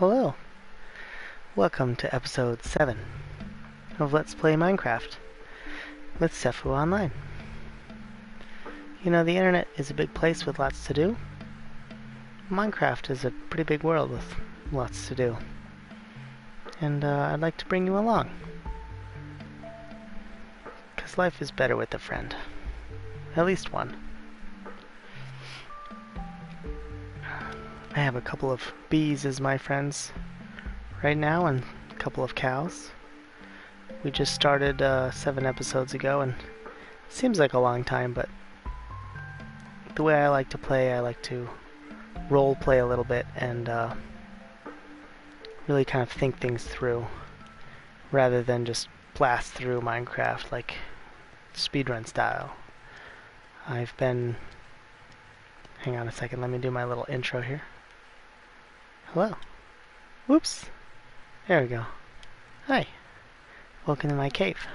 Hello, welcome to episode 7 of Let's Play Minecraft with SEFW Online. You know, the internet is a big place with lots to do. Minecraft is a pretty big world with lots to do. And I'd like to bring you along. Because life is better with a friend. At least one. I have a couple of bees as my friends right now, and a couple of cows. We just started 7 episodes ago, and it seems like a long time, but the way I like to play, I like to role play a little bit and really kind of think things through, rather than just blast through Minecraft like speedrun style. I've been... Hang on a second, let me do my little intro here. Hello. Whoops. There we go. Hi. Welcome to my cave.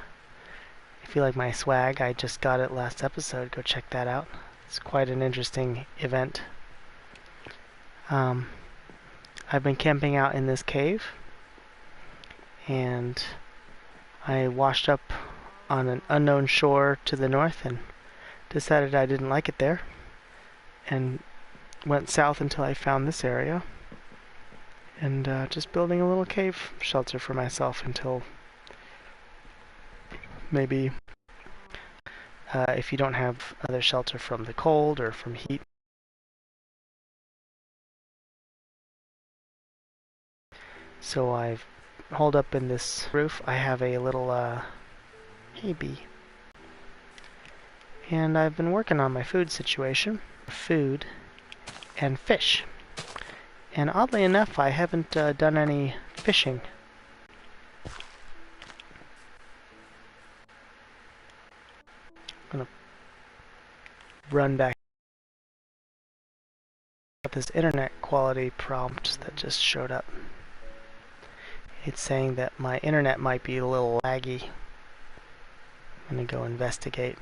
If you like my swag, I just got it last episode. Go check that out. It's quite an interesting event. I've been camping out in this cave, and I washed up on an unknown shore to the north and decided I didn't like it there, and went south until I found this area. And just building a little cave shelter for myself until maybe if you don't have other shelter from the cold or from heat. So I've holed up in this roof. I have a little hey bee. And I've been working on my food situation. Food and fish. And oddly enough, I haven't done any fishing. I'm gonna run back at this internet quality prompt that just showed up. It's saying that my internet might be a little laggy. I'm gonna go investigate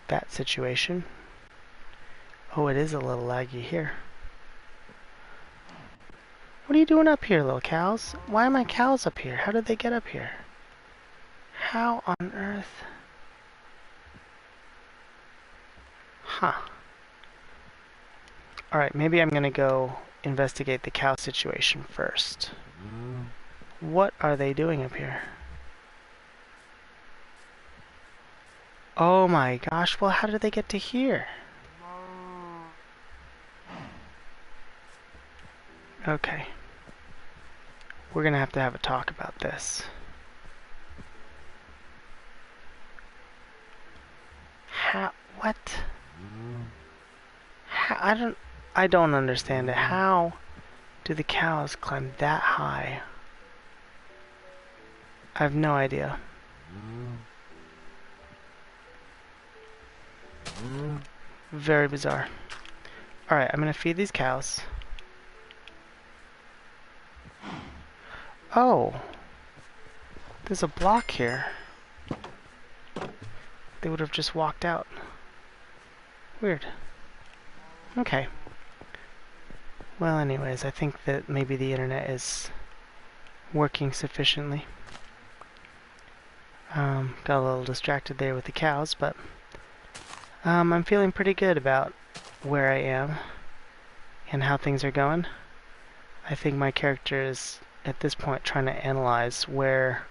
that situation. Oh, it is a little laggy here. What are you doing up here, little cows? Why are my cows up here? How did they get up here? How on earth? Huh. Alright, maybe I'm gonna go investigate the cow situation first. What are they doing up here? Oh my gosh, well how did they get to here? Okay. We're gonna have a talk about this. How? What? How, I don't understand it. How do the cows climb that high? I have no idea. Very bizarre. Alright, I'm gonna feed these cows. Oh! There's a block here. They would have just walked out. Weird. Okay. Well, anyways, I think that maybe the internet is working sufficiently. Got a little distracted there with the cows, but I'm feeling pretty good about where I am and how things are going. I think my character is at this point trying to analyze where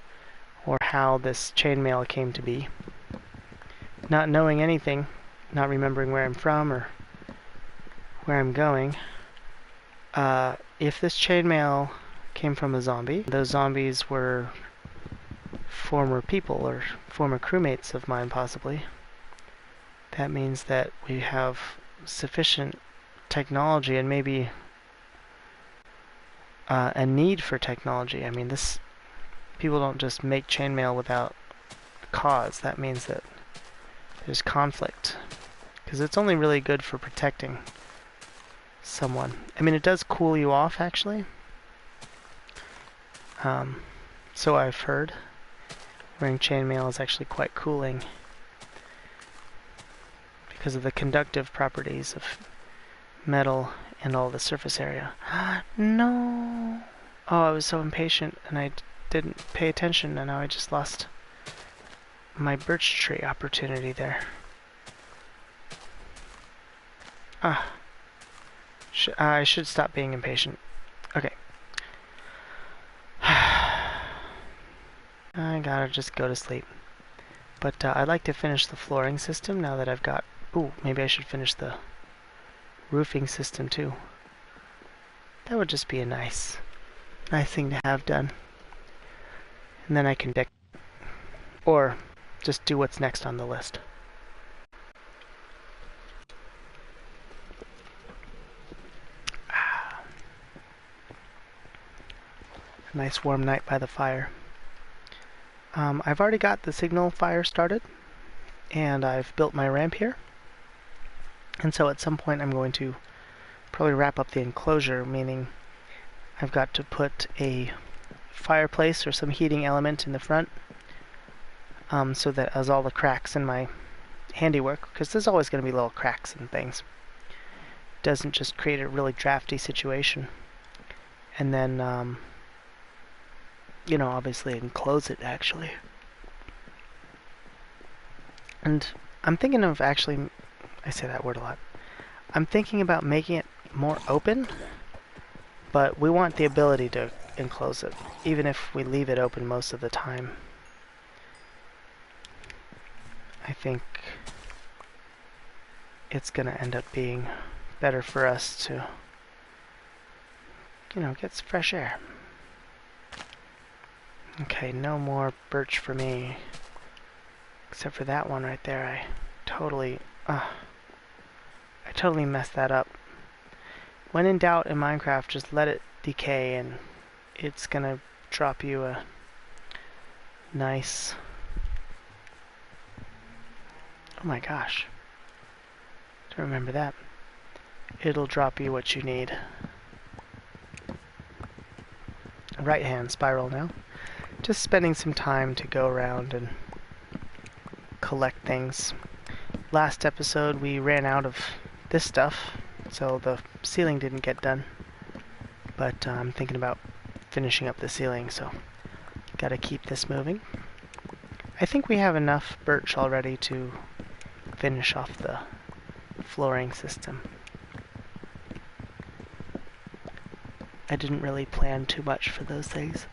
or how this chainmail came to be. Not knowing anything, not remembering where I'm from or where I'm going. If this chainmail came from a zombie, those zombies were former people or former crewmates of mine possibly. That means that we have sufficient technology and maybe a need for technology. I mean, people don't just make chainmail without cause. That means that there's conflict, because it's only really good for protecting someone. I mean, it does cool you off, actually. So I've heard. Wearing chainmail is actually quite cooling because of the conductive properties of metal and all the surface area. No! Oh, I was so impatient and I didn't pay attention, and now I just lost my birch tree opportunity there. Ah. I should stop being impatient. Okay. I gotta just go to sleep. But I'd like to finish the flooring system now that I've got... Ooh, maybe I should finish the roofing system too. That would just be a nice thing to have done. And then I can deck... Or just do what's next on the list. A nice warm night by the fire. I've already got the signal fire started, and I've built my ramp here. And so at some point I'm going to probably wrap up the enclosure, meaning I've got to put a fireplace or some heating element in the front, so that as all the cracks in my handiwork, because there's always going to be little cracks and things, doesn't just create a really drafty situation. And then, you know, obviously enclose it actually. And I'm thinking of actually, I say that word a lot, I'm thinking about making it more open, but we want the ability to enclose it, even if we leave it open most of the time. I think it's going to end up being better for us to, you know, get some fresh air. Okay, no more birch for me. Except for that one right there. I totally messed that up. When in doubt in Minecraft, just let it decay and it's gonna drop you a nice... Oh my gosh. Don't remember that. It'll drop you what you need. Right hand spiral now. Just spending some time to go around and collect things. Last episode we ran out of this stuff, so the ceiling didn't get done. But I'm thinking about finishing up the ceiling, so gotta keep this moving. I think we have enough birch already to finish off the flooring system. I didn't really plan too much for those things.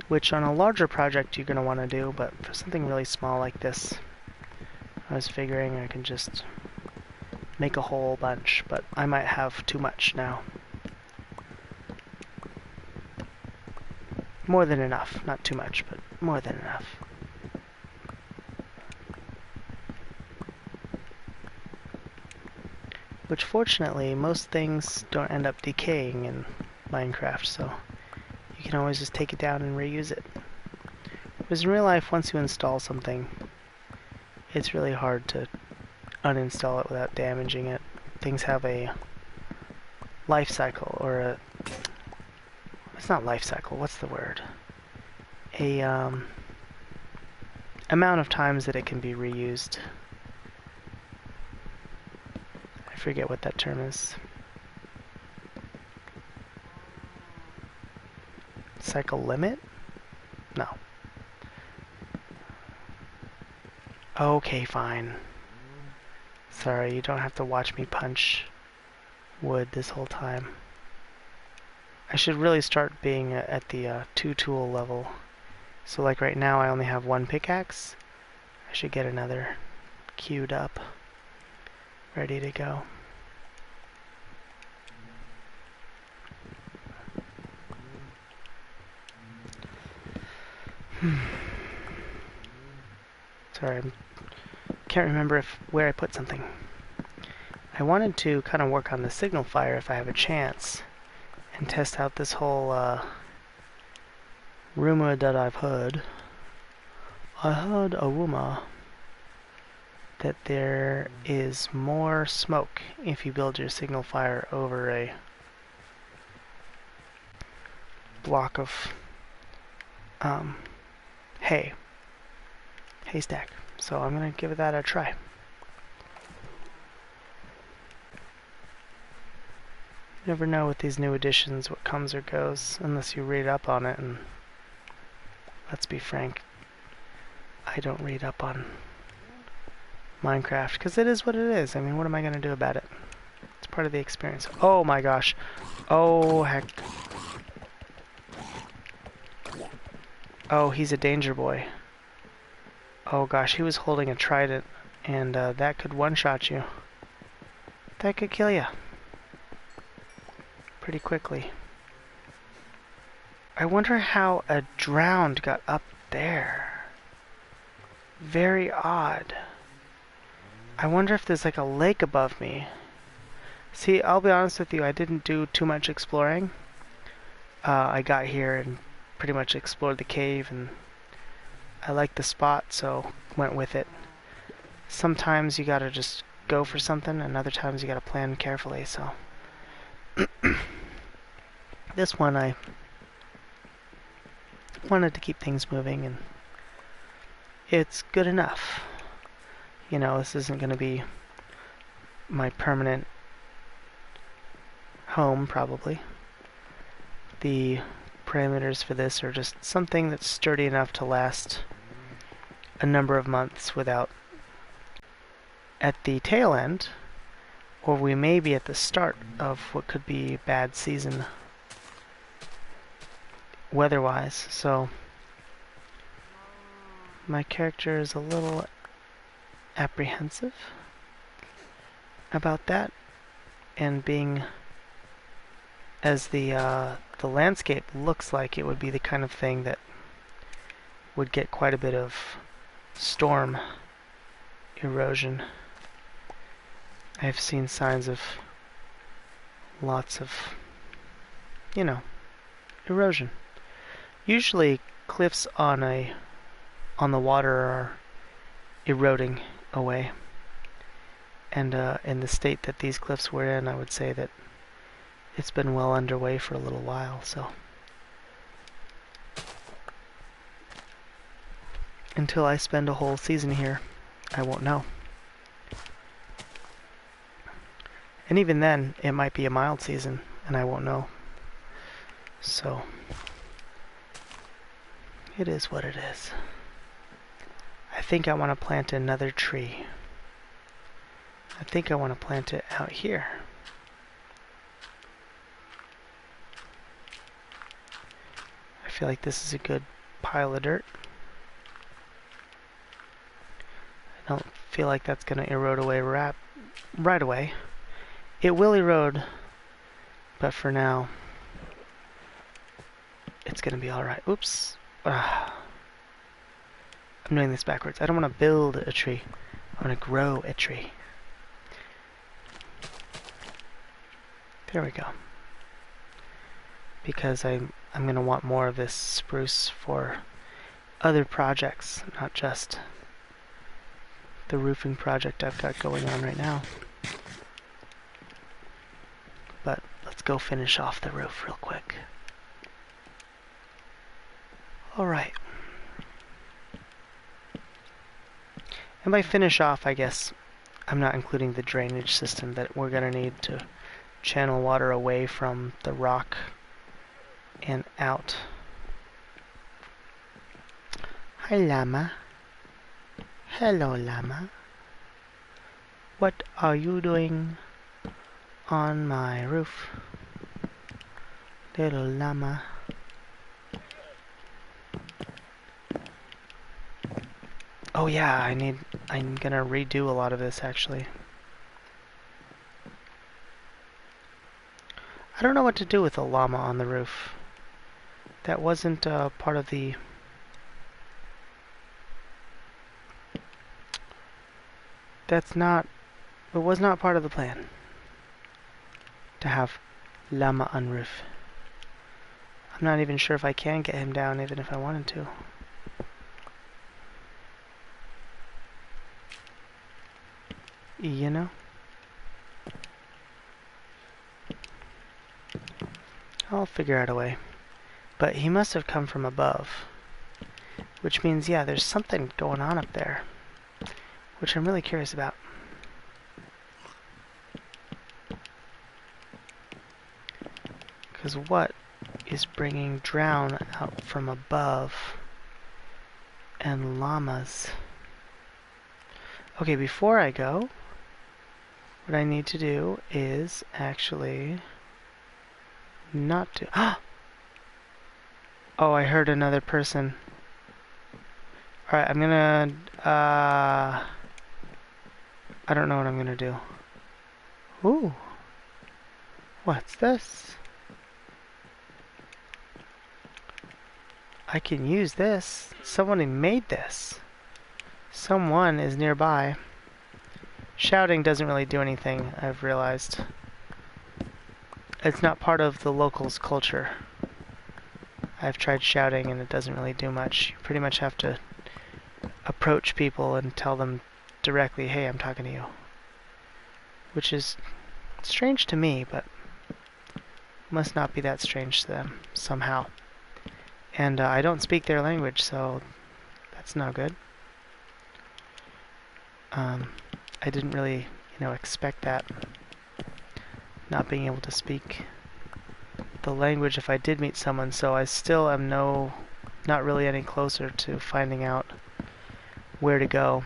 Which on a larger project you're going to want to do, but for something really small like this, I was figuring I can just make a whole bunch, but I might have too much now. More than enough. Not too much, but more than enough. Which fortunately, most things don't end up decaying in Minecraft, so you can always just take it down and reuse it. Because in real life, once you install something, it's really hard to uninstall it without damaging it. Things have a life cycle, or a... It's not life cycle, what's the word? A amount of times that it can be reused. I forget what that term is. Cycle limit? No. Okay, fine. Sorry, you don't have to watch me punch wood this whole time. I should really start being at the 2-tool level. So like right now I only have one pickaxe. I should get another queued up, ready to go. Sorry, I can't remember where I put something. I wanted to kind of work on the signal fire if I have a chance, and test out this whole rumor that I've heard. I heard a rumor that there is more smoke if you build your signal fire over a block of haystack. So I'm gonna give that a try. You never know with these new editions what comes or goes unless you read up on it, and let's be frank, I don't read up on Minecraft because it is what it is. I mean, what am I going to do about it? It's part of the experience. Oh my gosh. Oh heck. Oh, he's a danger boy. Oh gosh, he was holding a trident, and that could one-shot you. That could kill you pretty quickly. I wonder how a drowned got up there. Very odd. I wonder if there's like a lake above me. See, I'll be honest with you, I didn't do too much exploring. I got here and pretty much explored the cave, and I liked the spot, so went with it. Sometimes you gotta just go for something, and other times you gotta plan carefully, so. This one I wanted to keep things moving, and it's good enough. You know, this isn't gonna be my permanent home, probably. The parameters for this are just something that's sturdy enough to last a number of months without, at the tail end, or we may be at the start of what could be a bad season weather-wise, so my character is a little apprehensive about that, and being as the landscape looks like it would be the kind of thing that would get quite a bit of storm erosion. I've seen signs of lots of, you know, erosion. Usually cliffs on the water are eroding away. And in the state that these cliffs were in, I would say that it's been well underway for a little while, so. Until I spend a whole season here, I won't know. And even then, it might be a mild season, and I won't know. So, it is what it is. I think I want to plant another tree. I think I want to plant it out here. I feel like this is a good pile of dirt. I don't feel like that's going to erode away right away. It will erode, but for now, it's going to be alright. Oops. I'm doing this backwards. I don't want to build a tree. I want to grow a tree. There we go. Because I'm going to want more of this spruce for other projects, not just the roofing project I've got going on right now. But let's go finish off the roof real quick. Alright. And by finish off, I guess I'm not including the drainage system that we're going to need to channel water away from the rock and out. Hi, llama. Hello, llama. What are you doing on my roof? Little llama. Oh yeah, I'm gonna redo a lot of this actually. I don't know what to do with a llama on the roof. That wasn't part of the... It was not part of the plan to have llama on roof. I'm not even sure if I can get him down even if I wanted to. You know? I'll figure out a way. But he must have come from above. Which means, yeah, there's something going on up there. Which I'm really curious about. Because what is bringing drown out from above? And llamas. Okay, before I go, what I need to do is actually not do. Oh, I heard another person. Alright, I'm gonna, I don't know what I'm gonna do. Ooh. What's this? I can use this. Somebody made this. Someone is nearby. Shouting doesn't really do anything, I've realized. It's not part of the locals' culture. I've tried shouting and it doesn't really do much. You pretty much have to approach people and tell them directly, hey, I'm talking to you. Which is strange to me, but must not be that strange to them, somehow. And I don't speak their language, so that's no good. I didn't really, expect that. Not being able to speak the language if I did meet someone, so I still am not really any closer to finding out where to go.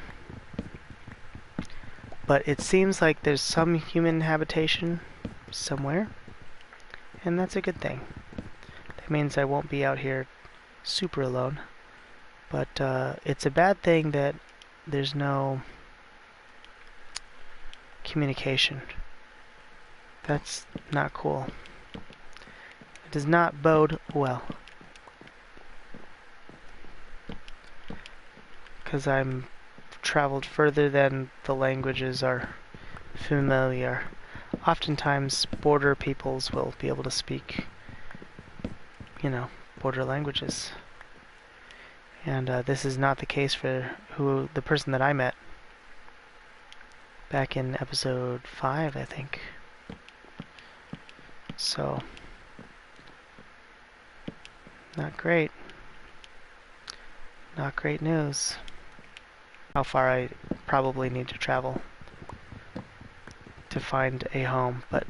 But it seems like there's some human habitation somewhere, and that's a good thing. That means I won't be out here super alone. But it's a bad thing that there's no communication. That's not cool. It does not bode well. Because I'm traveled further than the languages are familiar. Oftentimes, border peoples will be able to speak, border languages. And this is not the case for the person that I met back in episode 5, I think. So, not great. Not great news. How far I probably need to travel to find a home, but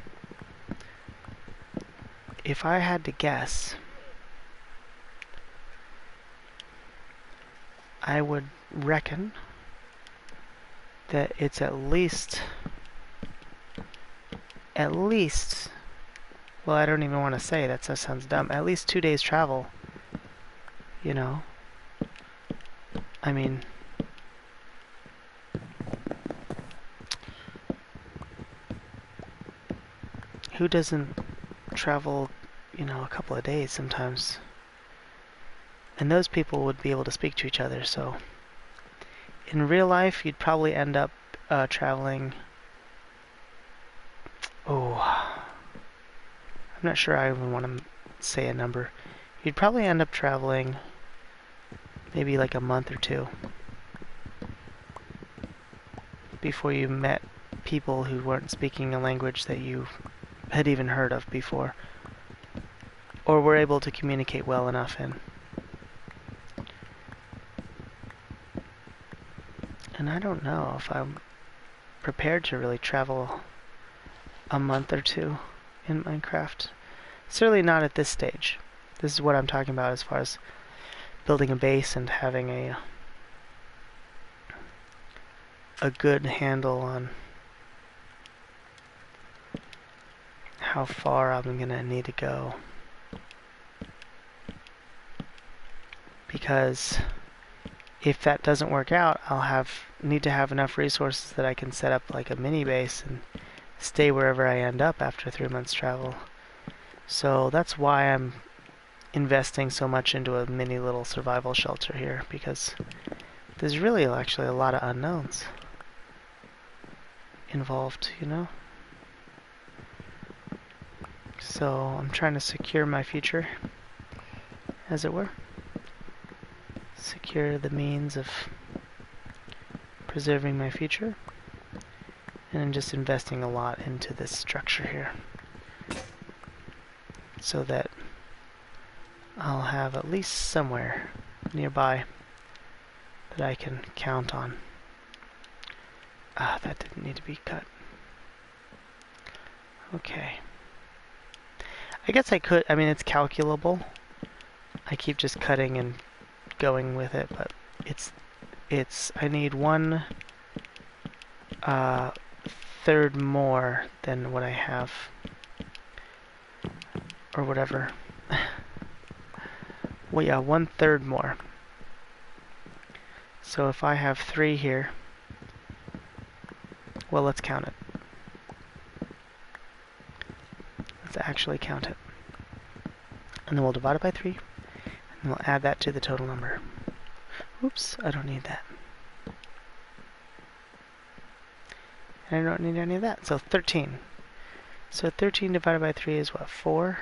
if I had to guess, I would reckon that it's at least, well, I don't even want to say that sounds dumb, at least 2 days travel, I mean, who doesn't travel, a couple of days sometimes? And those people would be able to speak to each other, so in real life, you'd probably end up traveling. I'm not sure I even want to say a number. You'd probably end up traveling maybe like a month or 2 before you met people who weren't speaking a language that you had even heard of before, or were able to communicate well enough in. And I don't know if I'm prepared to really travel a month or 2 in Minecraft. Certainly not at this stage. This is what I'm talking about as far as building a base and having a good handle on how far I'm gonna need to go. Because if that doesn't work out, I'll need to have enough resources that I can set up like a mini base and stay wherever I end up after 3 months travel. So that's why I'm investing so much into a mini little survival shelter here, because there's really actually a lot of unknowns involved, So I'm trying to secure my future, as it were. Secure the means of preserving my future. And I'm just investing a lot into this structure here, so that I'll have at least somewhere nearby that I can count on. That didn't need to be cut. Okay. I guess I could, I mean, it's calculable. I keep just cutting and going with it, but I need one third more than what I have. Or whatever. Well, yeah, 1/3 more. So if I have 3 here, well, let's count it. Let's actually count it. And then we'll divide it by 3, and we'll add that to the total number. Oops, I don't need that. And I don't need any of that, so 13. So 13 divided by 3 is what, 4?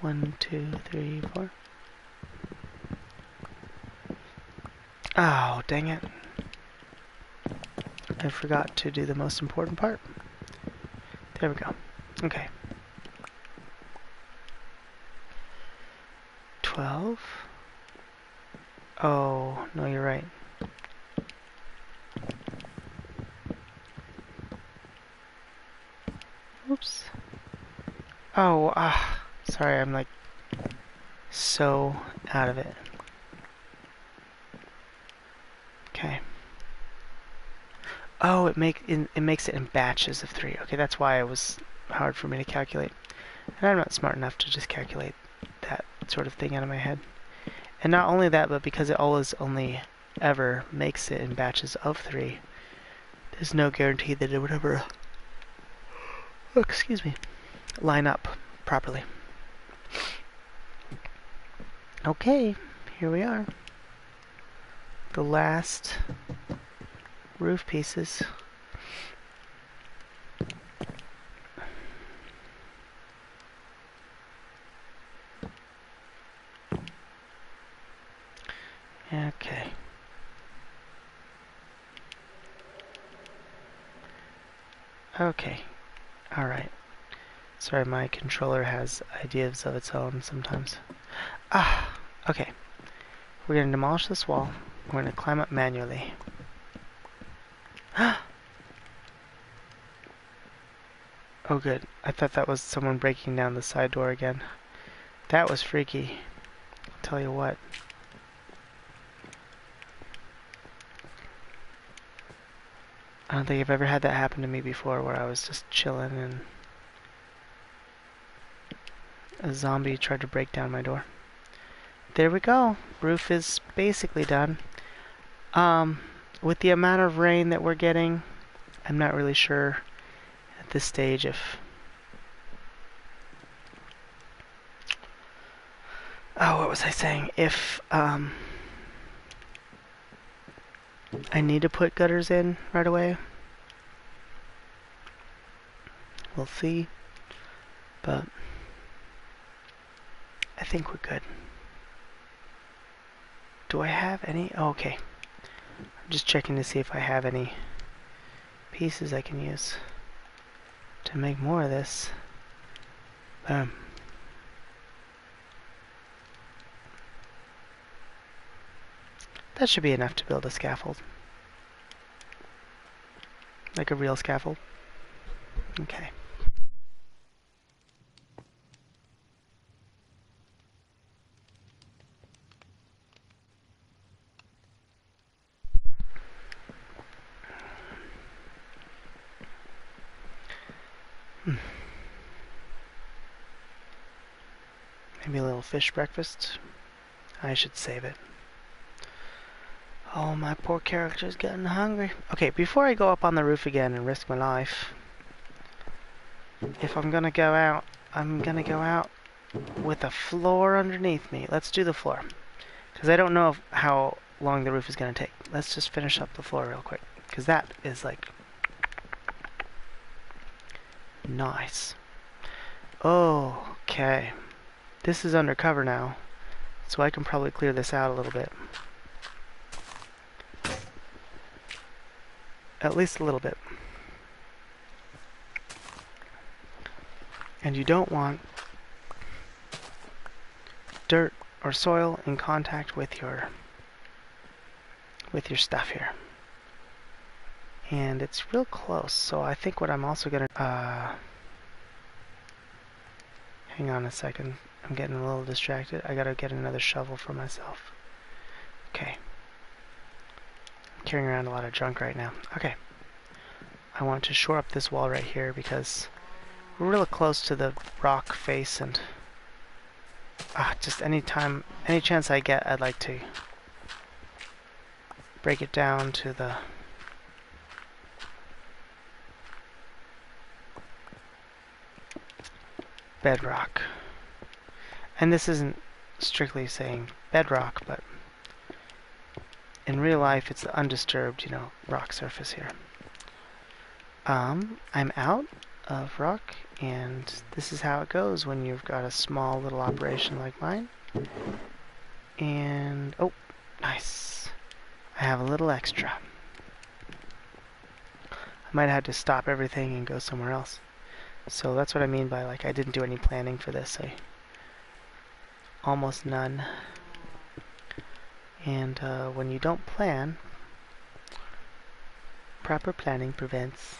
1, 2, 3, 4. Oh, dang it. I forgot to do the most important part. There we go. Okay. 12. Oh, no, you're right. Oops. Oh, sorry, I'm like so out of it. Okay. Oh, it makes it in batches of 3. Okay, that's why it was hard for me to calculate. And I'm not smart enough to just calculate that sort of thing out of my head. And not only that, but because it always only ever makes it in batches of 3, there's no guarantee that it would ever, excuse me, line up properly. Okay, here we are. The last roof pieces. Okay. Okay. Alright. Sorry, my controller has ideas of its own sometimes. Okay. We're going to demolish this wall. We're going to climb up manually. Oh good. I thought that was someone breaking down the side door again. That was freaky. I'll tell you what. I don't think I've ever had that happen to me before, where I was just chilling and a zombie tried to break down my door. There we go. Roof is basically done. With the amount of rain that we're getting, I'm not really sure at this stage if... Oh, what was I saying? If, I need to put gutters in right away. We'll see. But I think we're good. Do I have any? Oh, okay. I'm just checking to see if I have any pieces I can use to make more of this. Boom. That should be enough to build a scaffold. Like a real scaffold. Okay. Maybe a little fish breakfast. I should save it. Oh, my poor character's getting hungry. Okay, before I go up on the roof again and risk my life, if I'm gonna go out, I'm gonna go out with a floor underneath me. Let's do the floor. Because I don't know how long the roof is gonna take. Let's just finish up the floor real quick. Because that is like... nice. Okay. This is undercover now. So I can probably clear this out a little bit. At least a little bit. And you don't want dirt or soil in contact with your stuff here. And it's real close, so I think what I'm also gonna Hang on a second. I'm getting a little distracted. I gotta get another shovel for myself. Okay. I'm carrying around a lot of junk right now. Okay. I want to shore up this wall right here because we're really close to the rock face, and just any chance I get, I'd like to break it down to the bedrock. And this isn't strictly saying bedrock, but in real life it's the undisturbed, rock surface here. I'm out of rock, and this is how it goes when you've got a small little operation like mine. And, oh, nice. I have a little extra. I might have to stop everything and go somewhere else. So that's what I mean by, like, I didn't do any planning for this. Almost none. And when you don't plan, proper planning prevents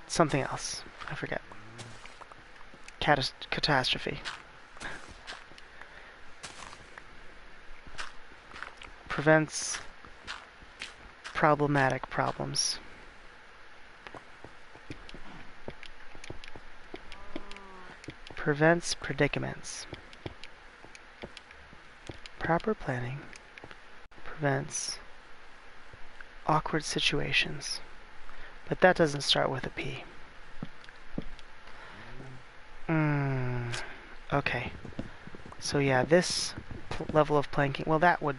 something else. I forget. Catastrophe. Prevents problematic problems. Prevents predicaments. Proper planning prevents awkward situations. But that doesn't start with a P. Okay. So yeah, this level of planking, well, that would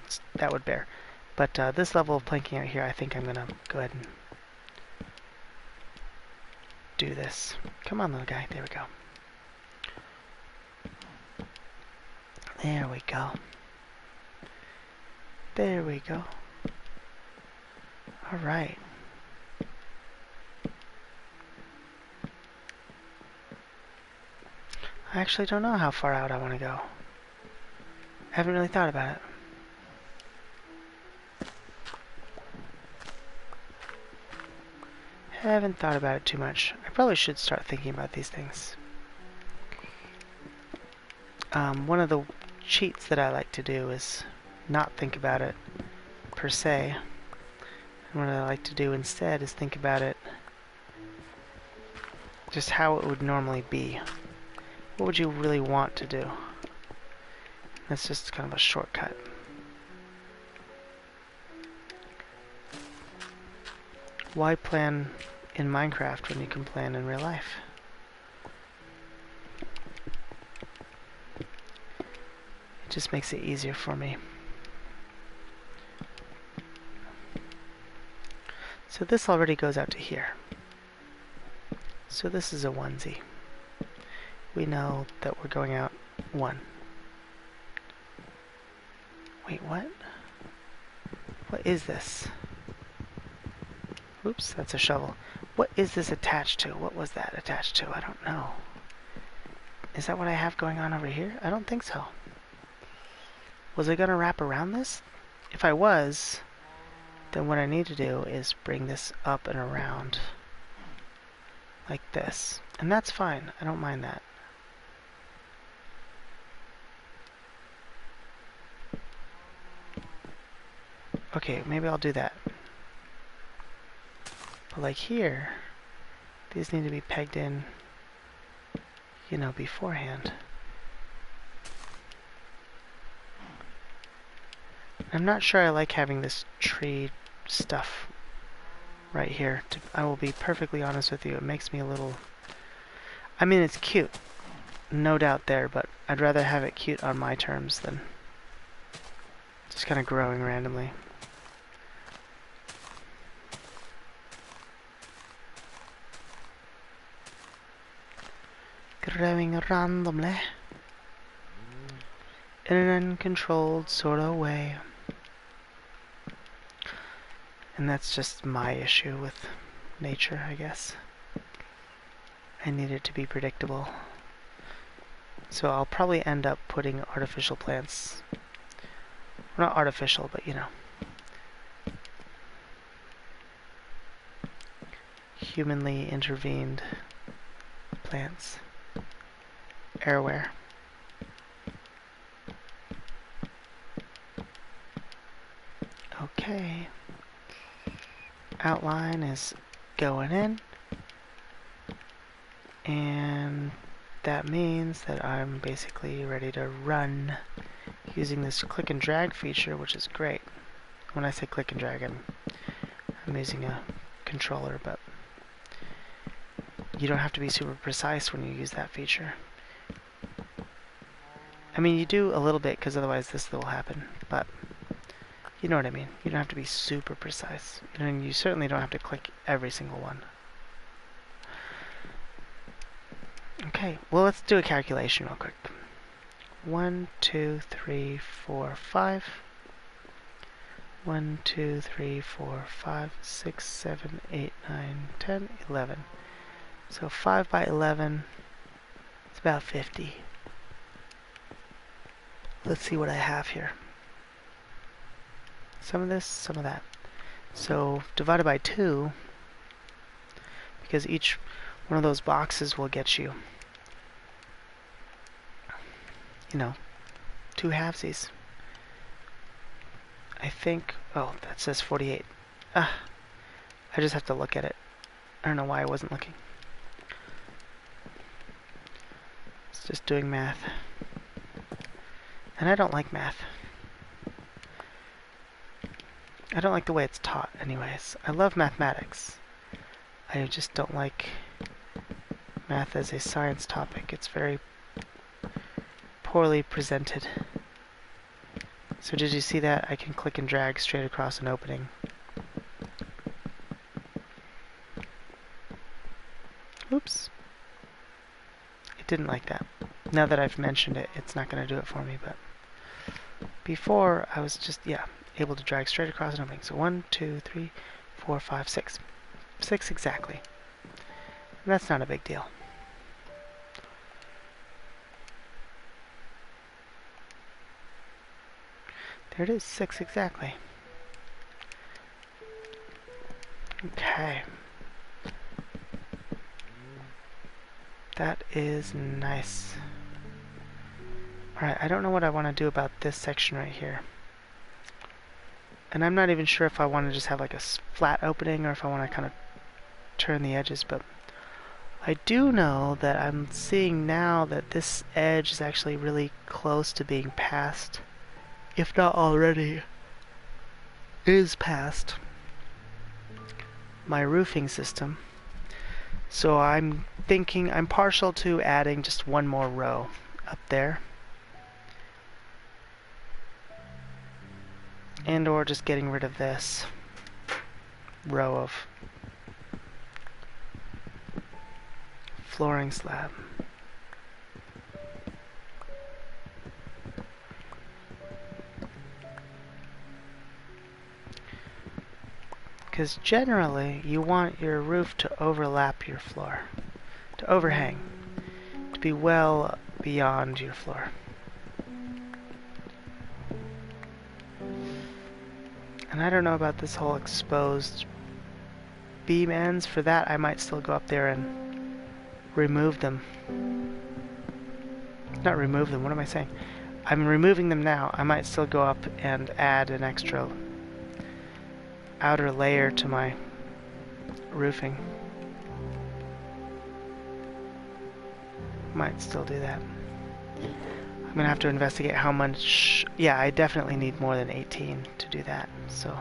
bear. But this level of planking out here, I think I'm gonna go ahead and do this. Come on, little guy. There we go. There we go. There we go. All right. I actually don't know how far out I want to go. I haven't really thought about it. Haven't thought about it too much. I probably should start thinking about these things. One of the cheats that I like to do is not think about it per se. And what I like to do instead is think about it just how it would normally be. What would you really want to do? That's just kind of a shortcut. Why plan in Minecraft when you can plan in real life? It just makes it easier for me. So this already goes out to here. So this is a onesie. We know that we're going out 1. Wait, what? What is this? Oops, that's a shovel. What is this attached to? What was that attached to? I don't know. Is that what I have going on over here? I don't think so. Was I going to wrap around this? If I was, then what I need to do is bring this up and around like this. And that's fine. I don't mind that. Okay, maybe I'll do that. But like here, these need to be pegged in, beforehand. I'm not sure I like having this tree stuff right here. I will be perfectly honest with you, it makes me a little... I mean, it's cute, no doubt there, but I'd rather have it cute on my terms than just kind of growing randomly. Growing randomly in an uncontrolled sort of way. And that's just my issue with nature, I guess. I need it to be predictable. So I'll probably end up putting artificial plants. Well, not artificial, but humanly intervened plants. Airware. Okay. Outline is going in. And that means that I'm basically ready to run using this click and drag feature, which is great. When I say click and drag, I'm using a controller, but you don't have to be super precise when you use that feature. I mean, you do a little bit, because otherwise this will happen, but you know what I mean. You don't have to be super precise. And you certainly don't have to click every single one. Okay, well, let's do a calculation real quick. 1, 2, 3, 4, 5. 1, 2, 3, 4, 5, 6, 7, 8, 9, 10, 11. So 5 by 11 is about 50. Let's see what I have here. Some of this, some of that. So divided by 2, because each one of those boxes will get you, 2 halvesies. I think, oh, that says 48. I just have to look at it. I don't know why I wasn't looking. It's just doing math. And I don't like math. I don't like the way it's taught anyways. I love mathematics. I just don't like math as a science topic. It's very poorly presented. So did you see that? I can click and drag straight across an opening. Oops. It didn't like that. Now that I've mentioned it, it's not going to do it for me, but before I was just, able to drag straight across an opening. So 1, 2, 3, 4, 5, 6. 6 exactly. And that's not a big deal. There it is, 6 exactly. Okay. That is nice. Alright, I don't know what I want to do about this section right here. And I'm not even sure if I want to just have like a flat opening or if I want to kind of turn the edges, but I do know that I'm seeing now that this edge is actually really close to being passed, if not already is past my roofing system. So I'm thinking, I'm partial to adding just one more row up there. And or just getting rid of this row of flooring slab. Because generally you want your roof to overlap your floor, to overhang, to be well beyond your floor. And I don't know about this whole exposed beam ends. For that, I might still go up there and remove them. Not remove them, what am I saying? I'm removing them now. I might still go up and add an extra outer layer to my roofing. Might still do that. I'm gonna have to investigate how much. Yeah, I definitely need more than 18 to do that, so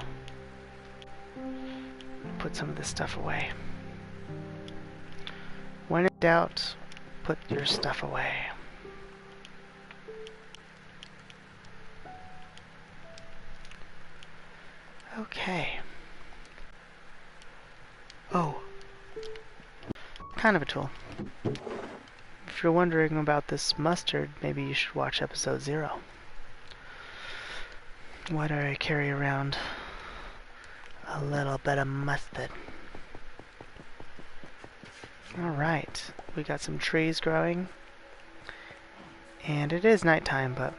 put some of this stuff away. When in doubt, put your stuff away. Okay. Oh. Kind of a tool. If you're wondering about this mustard, maybe you should watch episode 0. Why do I carry around a little bit of mustard? Alright, we got some trees growing. And it is nighttime, but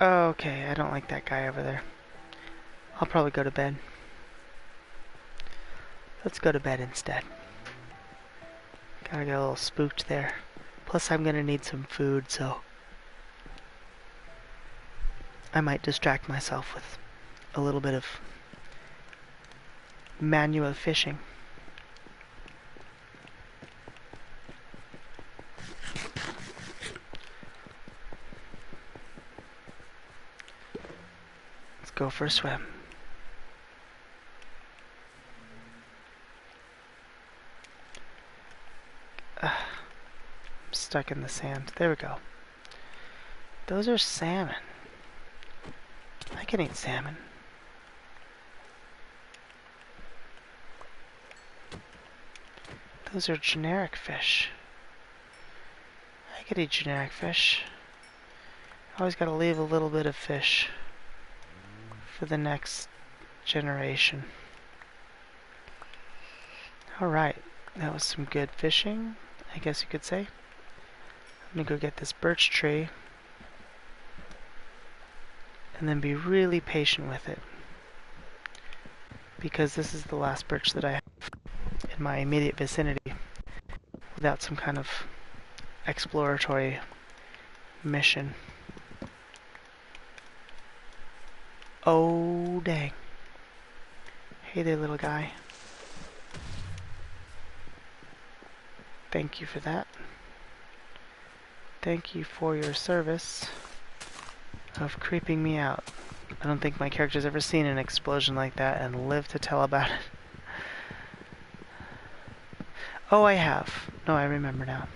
okay, I don't like that guy over there. I'll probably go to bed. Let's go to bed instead. Gotta get a little spooked there. Plus I'm gonna need some food, so I might distract myself with a little bit of manual fishing. Let's go for a swim. I'm stuck in the sand. There we go. Those are salmon. I can eat salmon. Those are generic fish. I could eat generic fish. Always gotta leave a little bit of fish for the next generation. Alright, that was some good fishing, I guess you could say. I'm gonna go get this birch tree and then be really patient with it, because this is the last birch that I have in my immediate vicinity without some kind of exploratory mission. Oh dang. Hey there, little guy. Thank you for that. Thank you for your service of creeping me out. I don't think my character's ever seen an explosion like that and lived to tell about it. Oh, I have. No, I remember now.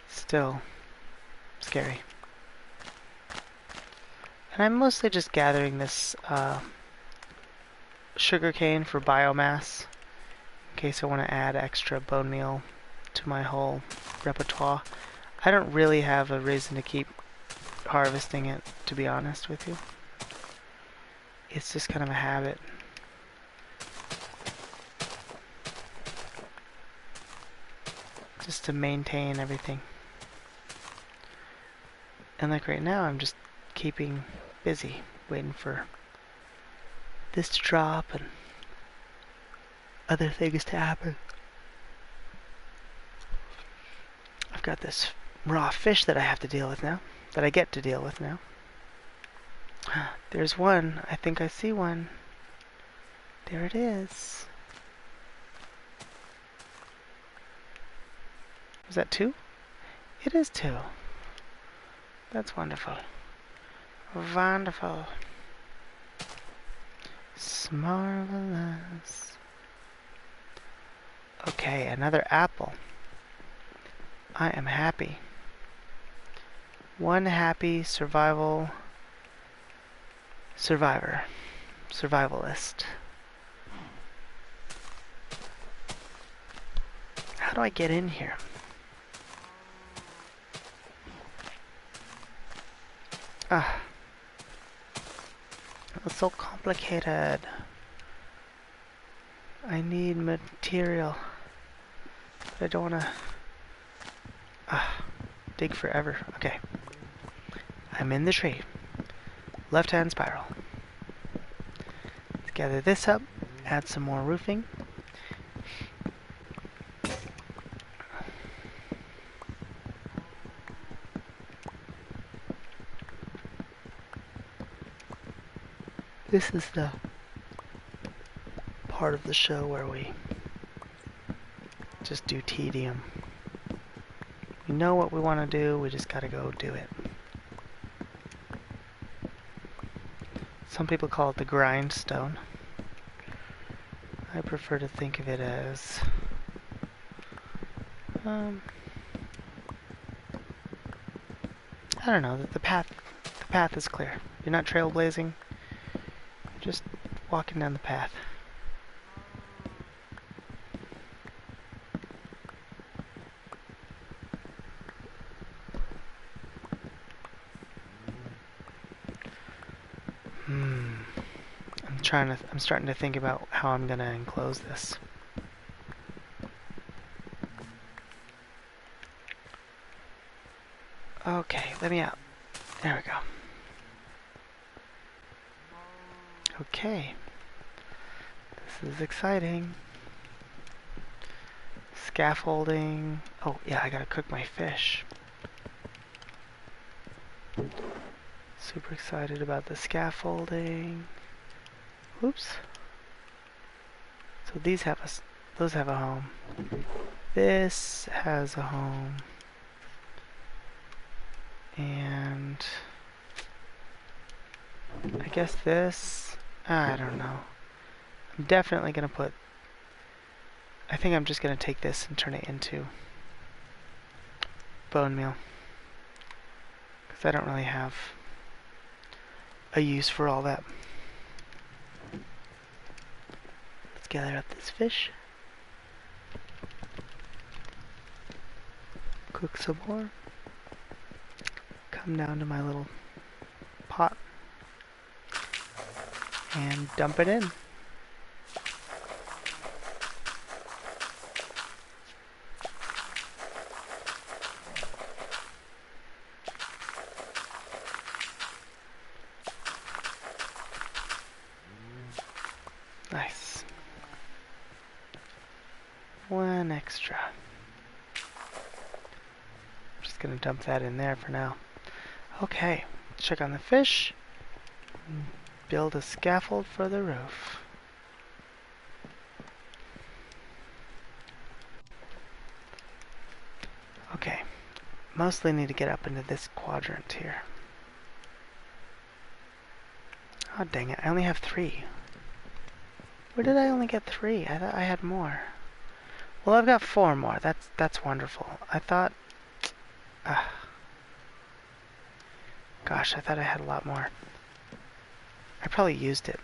Still scary. And I'm mostly just gathering this sugarcane for biomass in case I want to add extra bone meal to my whole repertoire. I don't really have a reason to keep harvesting it, to be honest with you. It's just kind of a habit. Just to maintain everything. And like right now, I'm just keeping busy, waiting for this to drop and other things to happen. I've got this raw fish that I have to deal with now, that I get to deal with now. There's one. I think I see one. There it is. Was that two? It is two. That's wonderful. Wonderful. Marvelous. Okay, another apple. I am happy. One happy survivalist. How do I get in here? Ah. It's so complicated. I need material. But I don't want to dig forever. Okay. I'm in the tree. Left-hand spiral. Let's gather this up. Add some more roofing. This is the part of the show where we just do tedium. We know what we want to do, we just gotta go do it. Some people call it the grindstone. I prefer to think of it as I don't know, the path is clear. You're not trailblazing. Just walking down the path. I'm starting to think about how I'm gonna enclose this. Okay, let me out. There we go. Okay. This is exciting. Scaffolding. Oh, yeah, I gotta cook my fish. Super excited about the scaffolding. Oops. So these have those have a home. This has a home. And I guess this, I don't know. I'm definitely gonna put, I think I'm just gonna take this and turn it into bone meal. Because I don't really have a use for all that. Let's gather up this fish. Cook some more. Come down to my little pot and dump it in. Nice. One extra. Just gonna dump that in there for now. Okay, check on the fish. Build a scaffold for the roof. Okay, mostly need to get up into this quadrant here. Oh dang it, I only have 3. Where did I only get 3? I thought I had more. Well, I've got 4 more. That's wonderful. I thought... gosh, I thought I had a lot more. I probably used it.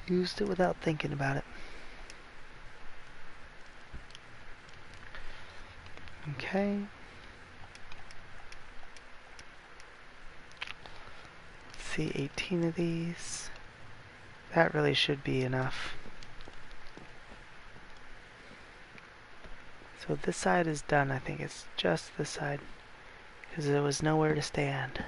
Used it without thinking about it. Okay. Let's see, 18 of these. That really should be enough. So this side is done. I think it's just this side. Because there was nowhere to stand.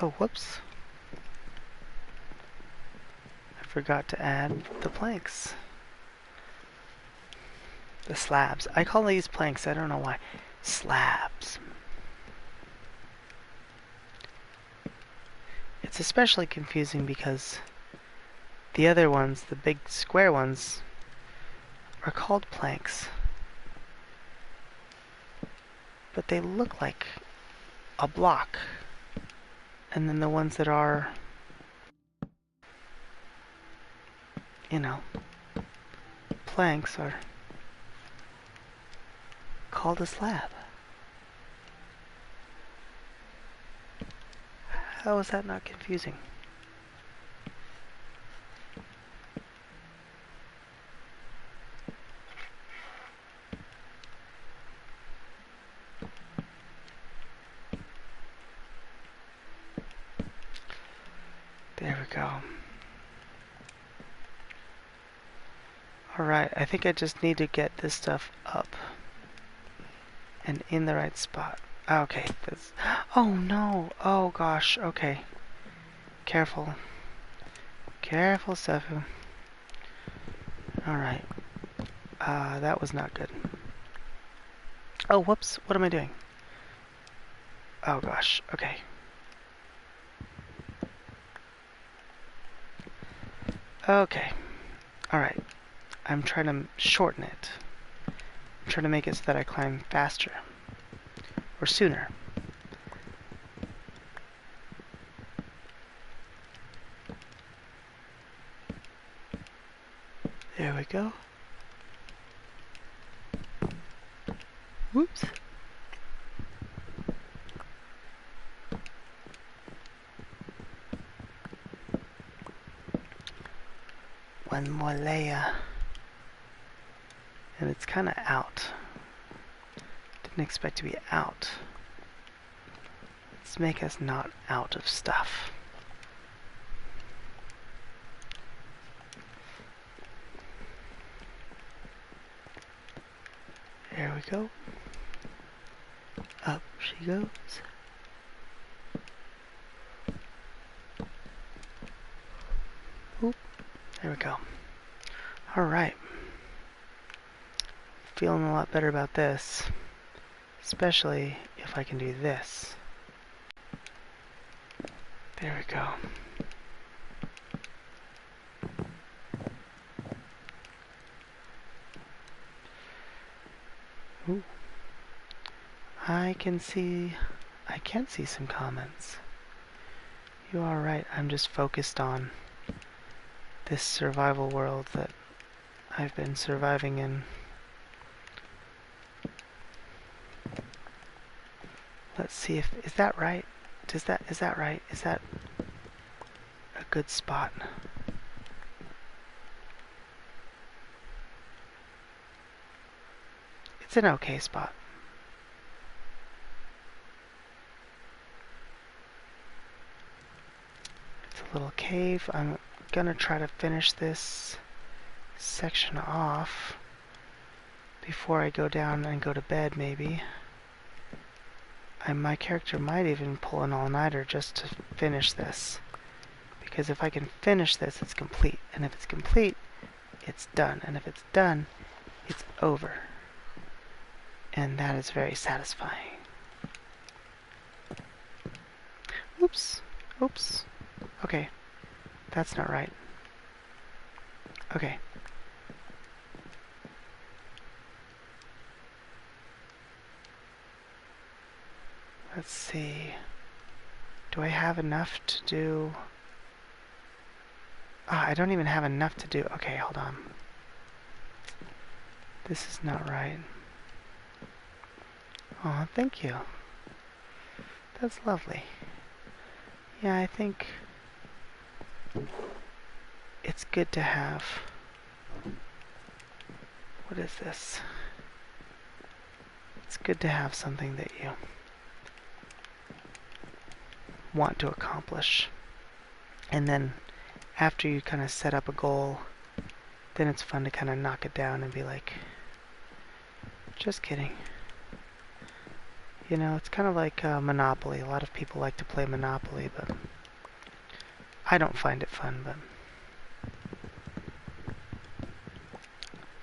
Oh, whoops. I forgot to add the planks. The slabs. I call these planks, I don't know why. Slabs. It's especially confusing because the other ones, the big square ones, are called planks. But they look like a block. And then the ones that are, you know, planks are called a slab. How is that not confusing? There we go. Alright, I think I just need to get this stuff up and in the right spot. Okay, this. Oh no! Oh gosh, okay. Careful. Careful, SEFW. Alright. That was not good. Oh, whoops. What am I doing? Oh gosh, okay. Okay. Alright. I'm trying to shorten it. I'm trying to make it so that I climb faster. Or sooner. There we go. Whoops. One more layer. And it's kind of out. Didn't expect to be out. Let's Let's make us not out of stuff. There we go. Up she goes. Oop. There we go. Alright. Feeling a lot better about this. Especially if I can do this. There we go. Ooh. I can see some comments. You are right, I'm just focused on this survival world that I've been surviving in. Let's see if, is that right? Is that right? Is that a good spot? It's an okay spot. It's a little cave. I'm gonna try to finish this section off before I go down and go to bed, maybe. My character might even pull an all-nighter just to finish this. Because if I can finish this, it's complete. And if it's complete, it's done. And if it's done, it's over. And that is very satisfying. Oops. Oops. Okay. That's not right. Okay. Let's see. Do I have enough to do... Ah, I don't even have enough to do... Okay, hold on. This is not right. Oh, thank you. That's lovely. Yeah, I think it's good to have... What is this? It's good to have something that you want to accomplish. And then after you kind of set up a goal, then it's fun to kind of knock it down and be like, just kidding. You know, it's kind of like Monopoly. A lot of people like to play Monopoly, but I don't find it fun. But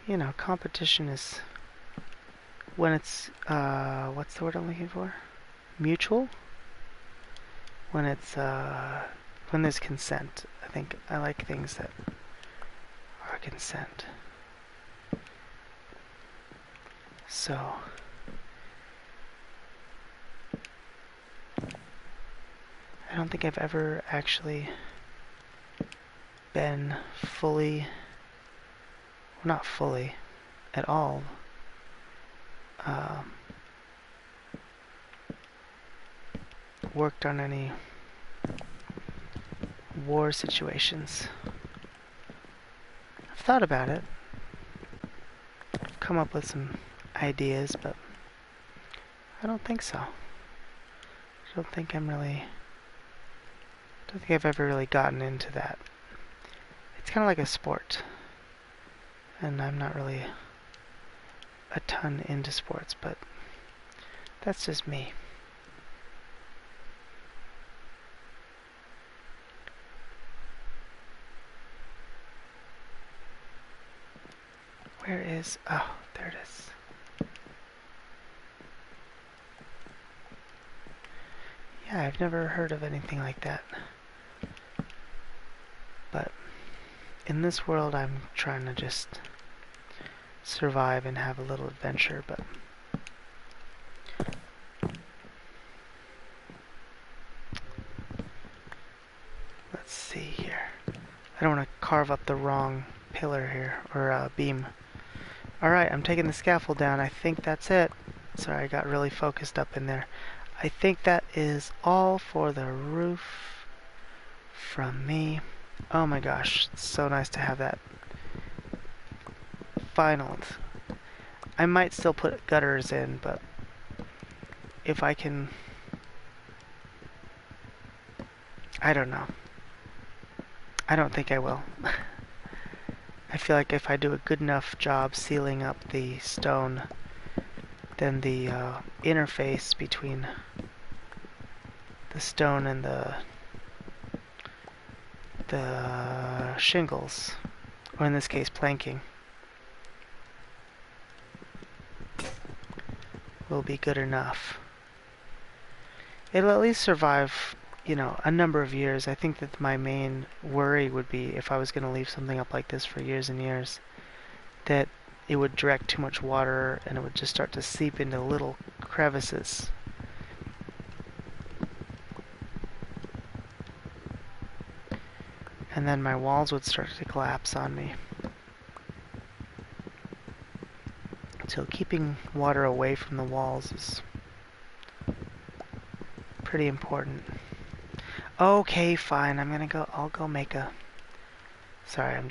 you know, competition is when it's what's the word I'm looking for? Mutual. When it's when there's consent. I think I like things that are consent. So I don't think I've ever actually been fully, well, not fully at all, worked on any war situations. I've thought about it. I've come up with some ideas, but I don't think so. I don't think I've ever really gotten into that. It's kind of like a sport, and I'm not really a ton into sports, but that's just me. Where is... Oh, there it is. Yeah, I've never heard of anything like that. But in this world, I'm trying to just survive and have a little adventure, but let's see here. I don't want to carve up the wrong pillar here, or beam. Alright, I'm taking the scaffold down. I think that's it. Sorry, I got really focused up in there. I think that is all for the roof from me. Oh my gosh, it's so nice to have that final. I might still put gutters in, but if I can I don't know. I don't think I will. I feel like if I do a good enough job sealing up the stone, then the interface between the stone and the shingles, or in this case planking, will be good enough. It'll at least survive, you know, a number of years. I think that my main worry would be if I was going to leave something up like this for years and years, that it would direct too much water and it would just start to seep into little crevices. And then my walls would start to collapse on me. So keeping water away from the walls is pretty important. Okay, fine. I'll go make a... Sorry, I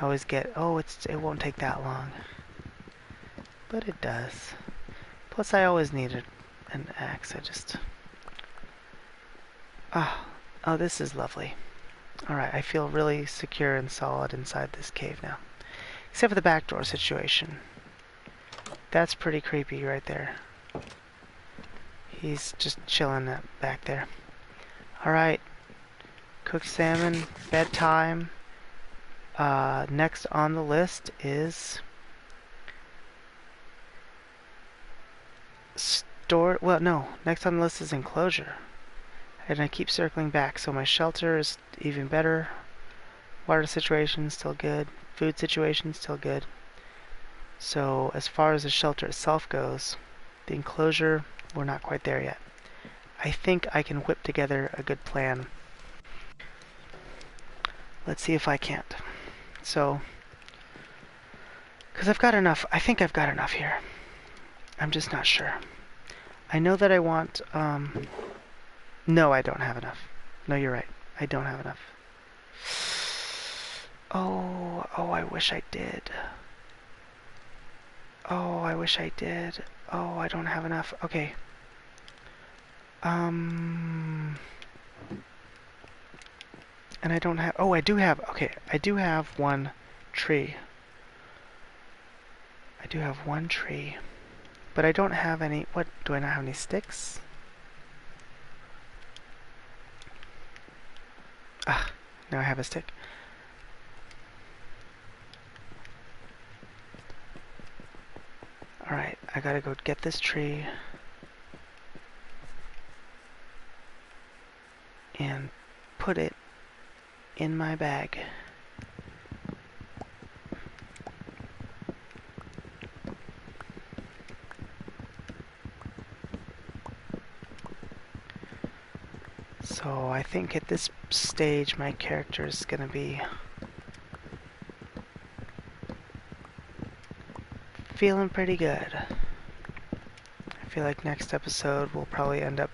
always get, oh, it won't take that long. But it does. Plus, I always needed an axe. Oh, this is lovely. Alright, I feel really secure and solid inside this cave now. Except for the back door situation. That's pretty creepy right there. He's just chilling back there. Alright. Cooked salmon, bedtime. Next on the list is... next on the list is enclosure. And I keep circling back, so my shelter is even better. Water situation still good. Food situation still good. So as far as the shelter itself goes, the enclosure, we're not quite there yet. I think I can whip together a good plan. Let's see if I can't. So, because I've got enough, I think I've got enough here. I'm just not sure. I know that I want, no, I don't have enough. No, you're right. I don't have enough. Oh, I wish I did. Oh, I wish I did. Oh, I don't have enough. Okay. And I don't have... Oh, I do have... Okay, I do have one tree. I do have one tree. But I don't have any... What? Do I not have any sticks? Ah, now I have a stick. Alright, I gotta go get this tree. And put it in my bag. So I think at this stage my character is gonna be feeling pretty good. I feel like next episode we'll probably end up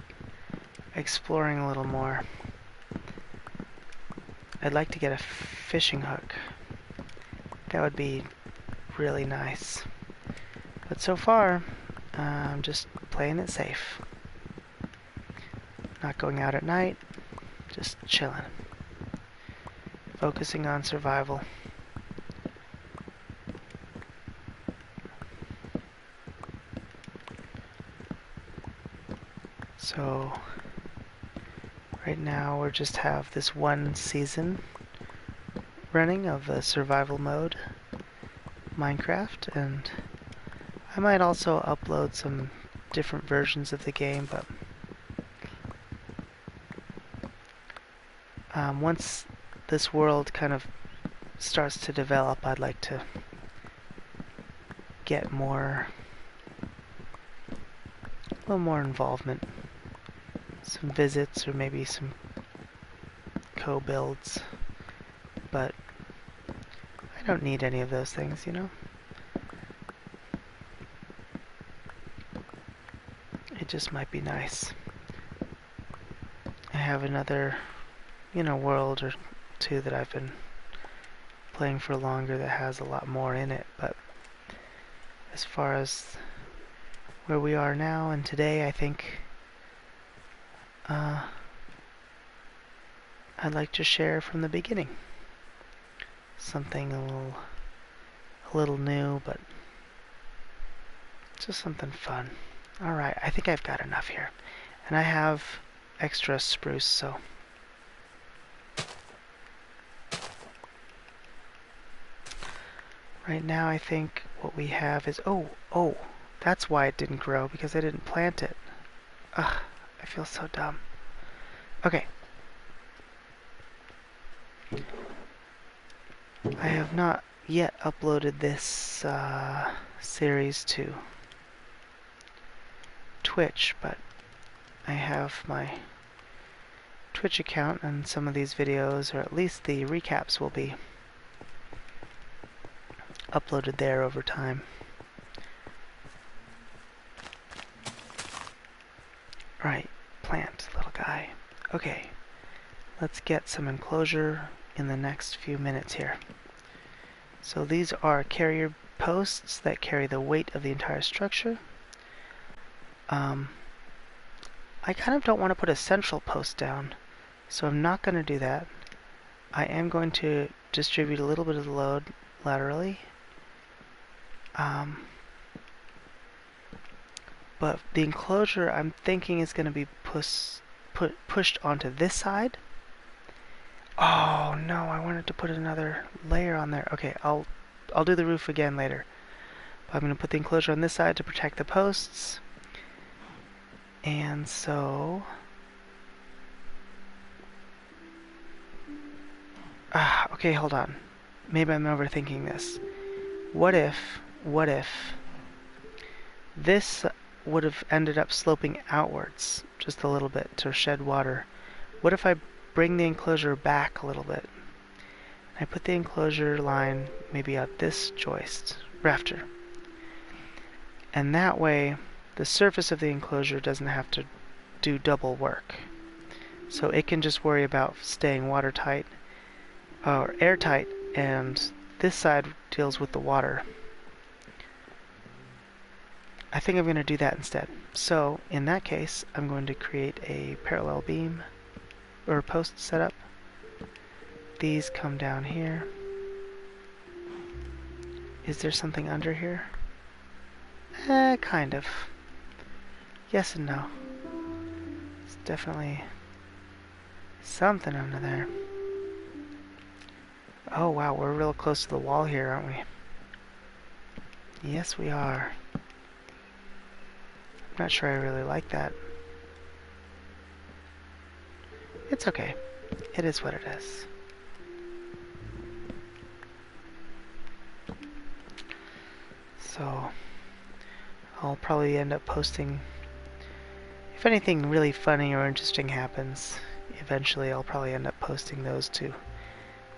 exploring a little more. I'd like to get a fishing hook. That would be really nice. But so far, I'm just playing it safe. Not going out at night, just chilling. Focusing on survival. So, right now we just have this one season running of the survival mode Minecraft, and I might also upload some different versions of the game, but once this world kind of starts to develop, I'd like to get a little more involvement. Some visits or maybe some co-builds, but I don't need any of those things, you know? It just might be nice. I have another, world or two that I've been playing for longer that has a lot more in it, but as far as where we are now and today, I think I'd like to share from the beginning. Something a little new, but just something fun. Alright, I think I've got enough here. And I have extra spruce, so... Right now I think what we have is... Oh, that's why it didn't grow, because I didn't plant it. Ugh, I feel so dumb. Okay. I have not yet uploaded this series to Twitch, but I have my Twitch account, and some of these videos, or at least the recaps, will be uploaded there over time. Right, plant, little guy. Okay, let's get some enclosure in the next few minutes here. So these are carrier posts that carry the weight of the entire structure. I kind of don't want to put a central post down, so I'm not going to do that. I am going to distribute a little bit of the load laterally. But the enclosure I'm thinking is going to be pushed onto this side. Oh no, I wanted to put another layer on there. Okay, I'll do the roof again later. But I'm going to put the enclosure on this side to protect the posts. And so... okay, hold on. Maybe I'm overthinking this. What if this would have ended up sloping outwards just a little bit to shed water? What if I bring the enclosure back a little bit? I put the enclosure line maybe at this joist, rafter. And that way, the surface of the enclosure doesn't have to do double work. So it can just worry about staying watertight or airtight, and this side deals with the water. I think I'm going to do that instead. So in that case, I'm going to create a parallel beam or post setup. These come down here. Is there something under here? Kind of. Yes and no. It's definitely something under there. Oh wow, we're real close to the wall here, aren't we? Yes, we are. I'm not sure I really like that. It's okay. It is what it is. So, I'll probably end up posting, if anything really funny or interesting happens, eventually I'll probably end up posting those to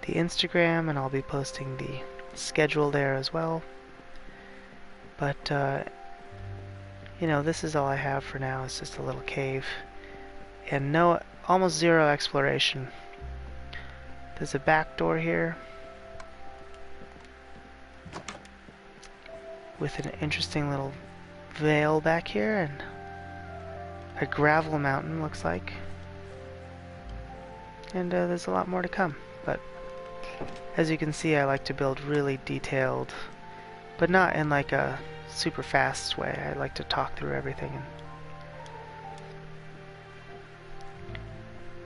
the Instagram, and I'll be posting the schedule there as well. But, you know, this is all I have for now. It's just a little cave. And no, almost zero exploration. There's a back door here with an interesting little veil back here, and a gravel mountain, looks like. And there's a lot more to come. But as you can see, I like to build really detailed, but not in like a super fast way. I like to talk through everything and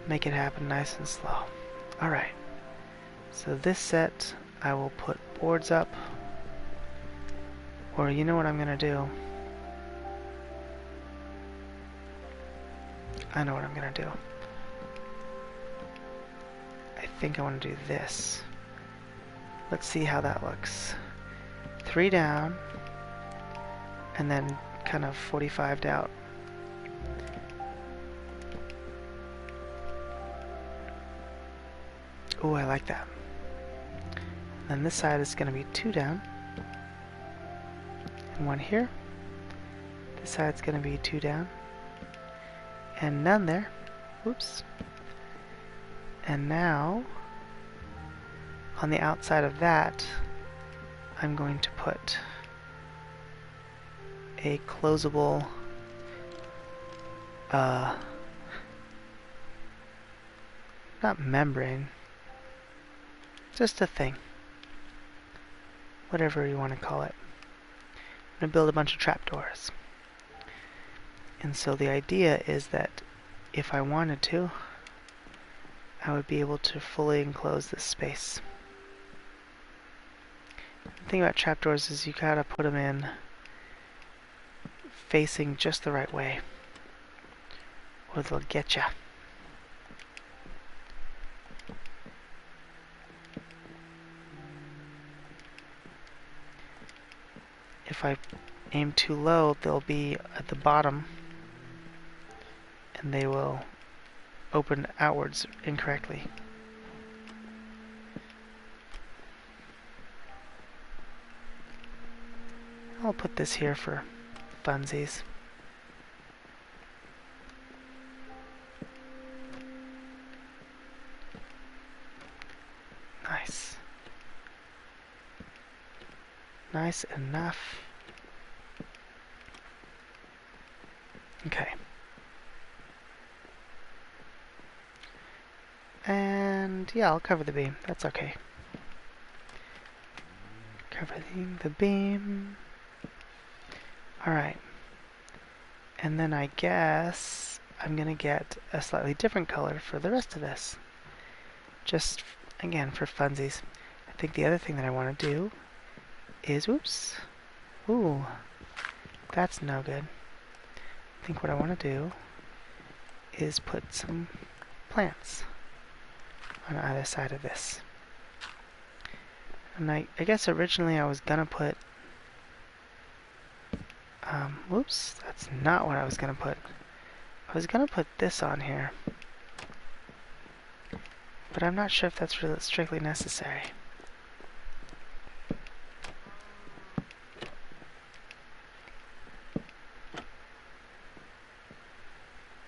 make it happen nice and slow. Alright, so this set I will put boards up, or you know what I'm gonna do? I know what I'm gonna do. I think I want to do this. Let's see how that looks. 3 down, and then kind of 45'd out. Ooh, I like that. And then this side is going to be 2 down, and 1 here. This side's going to be 2 down, and none there. Whoops. And now, on the outside of that, I'm going to put a closable not membrane, just a thing. Whatever you want to call it. I'm going to build a bunch of trapdoors. And so the idea is that if I wanted to, I would be able to fully enclose this space. The thing about trapdoors is you gotta put them in facing just the right way, or they'll get ya. If I aim too low, they'll be at the bottom, and they will open outwards incorrectly. I'll put this here for funsies. Nice. Nice enough. Okay. And yeah, I'll cover the beam. That's okay. Covering the beam. Alright. And then I guess I'm gonna get a slightly different color for the rest of this. Just, again, for funsies. I think the other thing that I want to do is, whoops. Ooh, that's no good. I think what I want to do is put some plants on either side of this. And I guess originally I was gonna put, whoops, that's not what I was gonna put. I was gonna put this on here, but I'm not sure if that's really strictly necessary.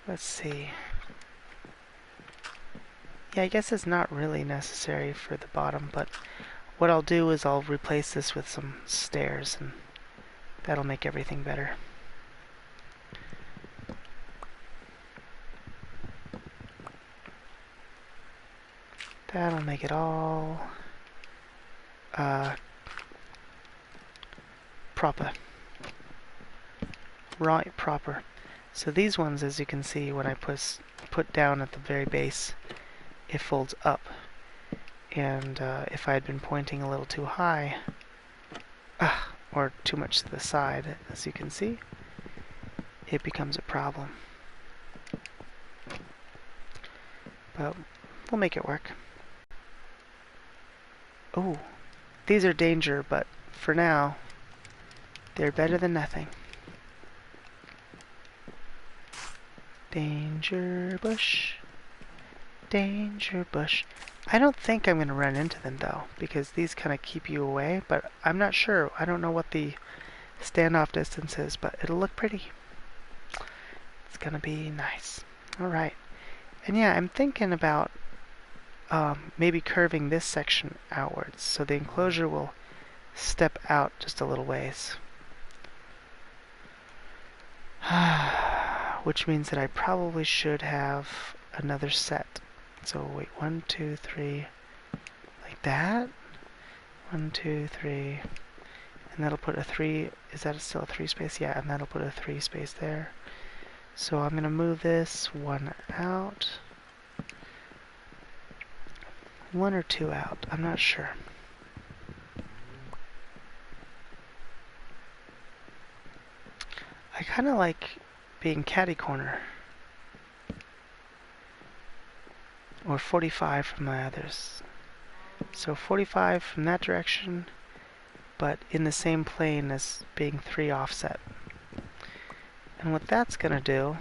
Let's see. Yeah, I guess it's not really necessary for the bottom, but what I'll do is I'll replace this with some stairs, and that'll make everything better. That'll make it all proper. Right, proper. So these ones, as you can see, when I put down at the very base, it folds up. And if I had been pointing a little too high, or too much to the side, as you can see, it becomes a problem. But we'll make it work. Oh, these are danger, but for now, they're better than nothing. Danger bush. Danger bush. I don't think I'm going to run into them, though, because these kind of keep you away, but I'm not sure. I don't know what the standoff distance is, but it'll look pretty. It's going to be nice. Alright. And yeah, I'm thinking about maybe curving this section outwards, so the enclosure will step out just a little ways. Which means that I probably should have another set. So wait, 1, 2, 3, like that. 1, 2, 3, and that'll put a 3. Is that still a 3 space? Yeah, and that'll put a 3 space there. So I'm gonna move this 1 out. 1 or 2 out, I'm not sure. I kind of like being catty corner, or 45 from the others. So 45 from that direction, but in the same plane as being 3 offset. And what that's going to do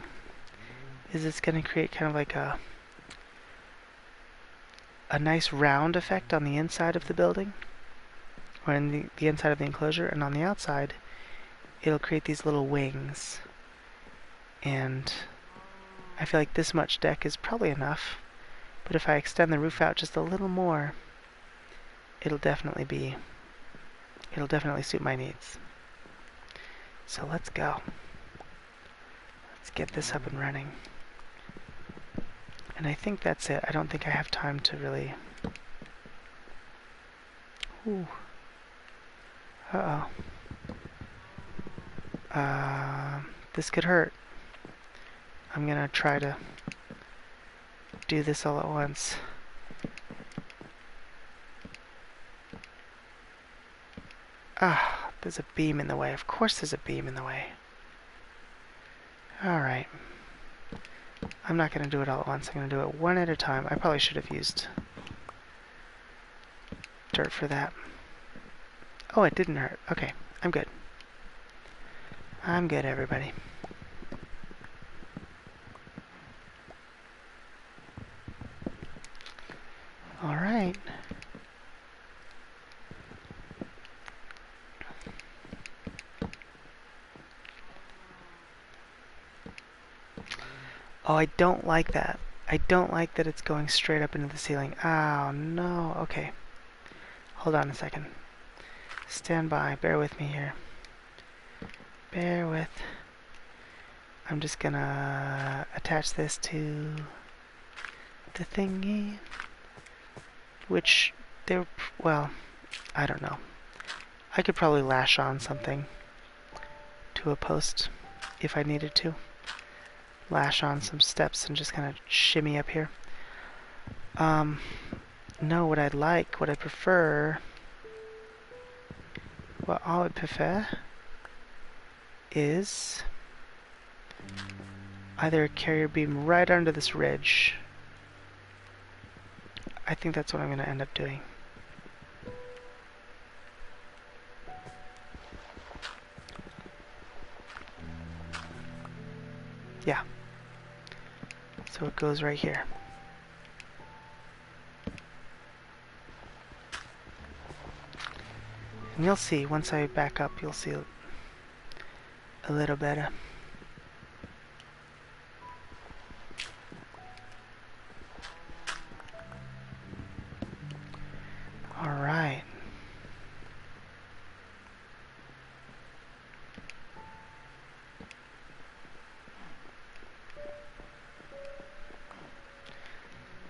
is it's going to create kind of like a nice round effect on the inside of the building, or in the inside of the enclosure, and on the outside it'll create these little wings. And I feel like this much deck is probably enough, but if I extend the roof out just a little more, it'll definitely suit my needs. So let's go. Let's get this up and running. And I think that's it. I don't think I have time to really... Ooh. Uh-oh. This could hurt. I'm gonna try to do this all at once. Ah, there's a beam in the way. Of course there's a beam in the way. Alright. I'm not gonna do it all at once. I'm gonna do it one at a time. I probably should have used dirt for that. Oh, it didn't hurt. Okay, I'm good. I'm good, everybody. Alright. Oh, I don't like that. I don't like that it's going straight up into the ceiling. Oh, no. Okay. Hold on a second. Stand by. Bear with me here. Bear with. I'm just gonna attach this to the thingy. Which, well, I don't know. I could probably lash on something to a post if I needed to. Lash on some steps and just kind of shimmy up here. No, what I'd like, what I prefer, what I would prefer is either a carrier beam right under this ridge. I think that's what I'm going to end up doing. Yeah. So it goes right here. And you'll see, once I back up, you'll see a little better. Alright.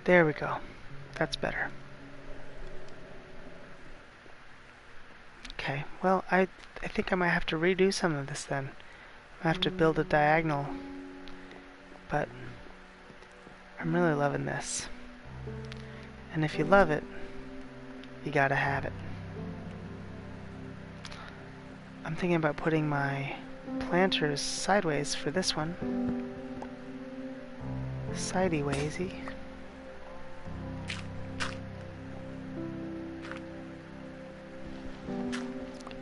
There we go. That's better. Okay, well, I think I might have to redo some of this then. I have to build a diagonal, but I'm really loving this. And if you love it, you gotta have it. I'm thinking about putting my planters sideways for this one. Sidey-waysy.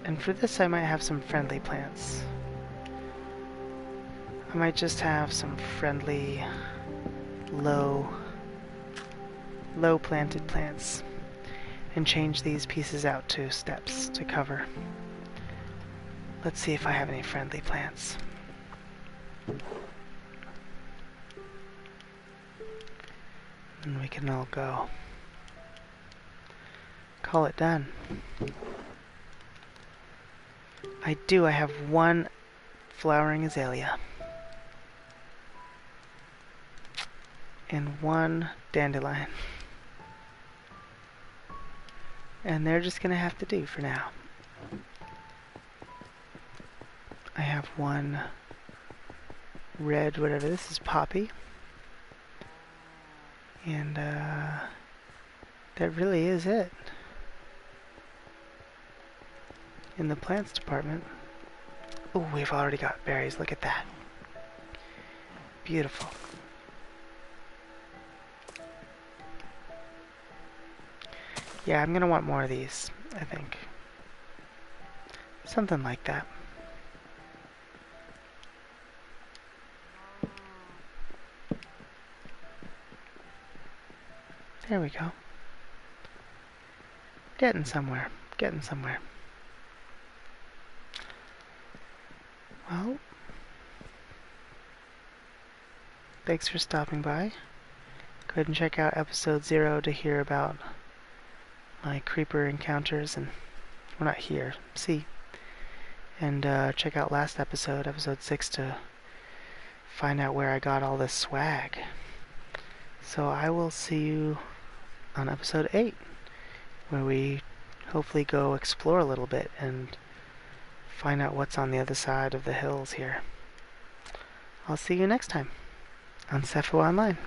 And for this I might have some friendly plants. I might just have some friendly, low planted plants. And change these pieces out to steps to cover. Let's see if I have any friendly plants. And we can all go. Call it done. I have one flowering azalea. And one dandelion. And they're just gonna have to do for now. I have one red, whatever, this is poppy. And that really is it. In the plants department. Oh, we've already got berries, look at that. Beautiful. Yeah, I'm gonna want more of these, I think. Something like that. There we go. Getting somewhere. Getting somewhere. Well, thanks for stopping by. Go ahead and check out episode 0 to hear about my creeper encounters, and we're not here. See, and check out last episode 6, to find out where I got all this swag. So I will see you on episode 8, where we hopefully go explore a little bit and find out what's on the other side of the hills here. I'll see you next time on SEFW Online.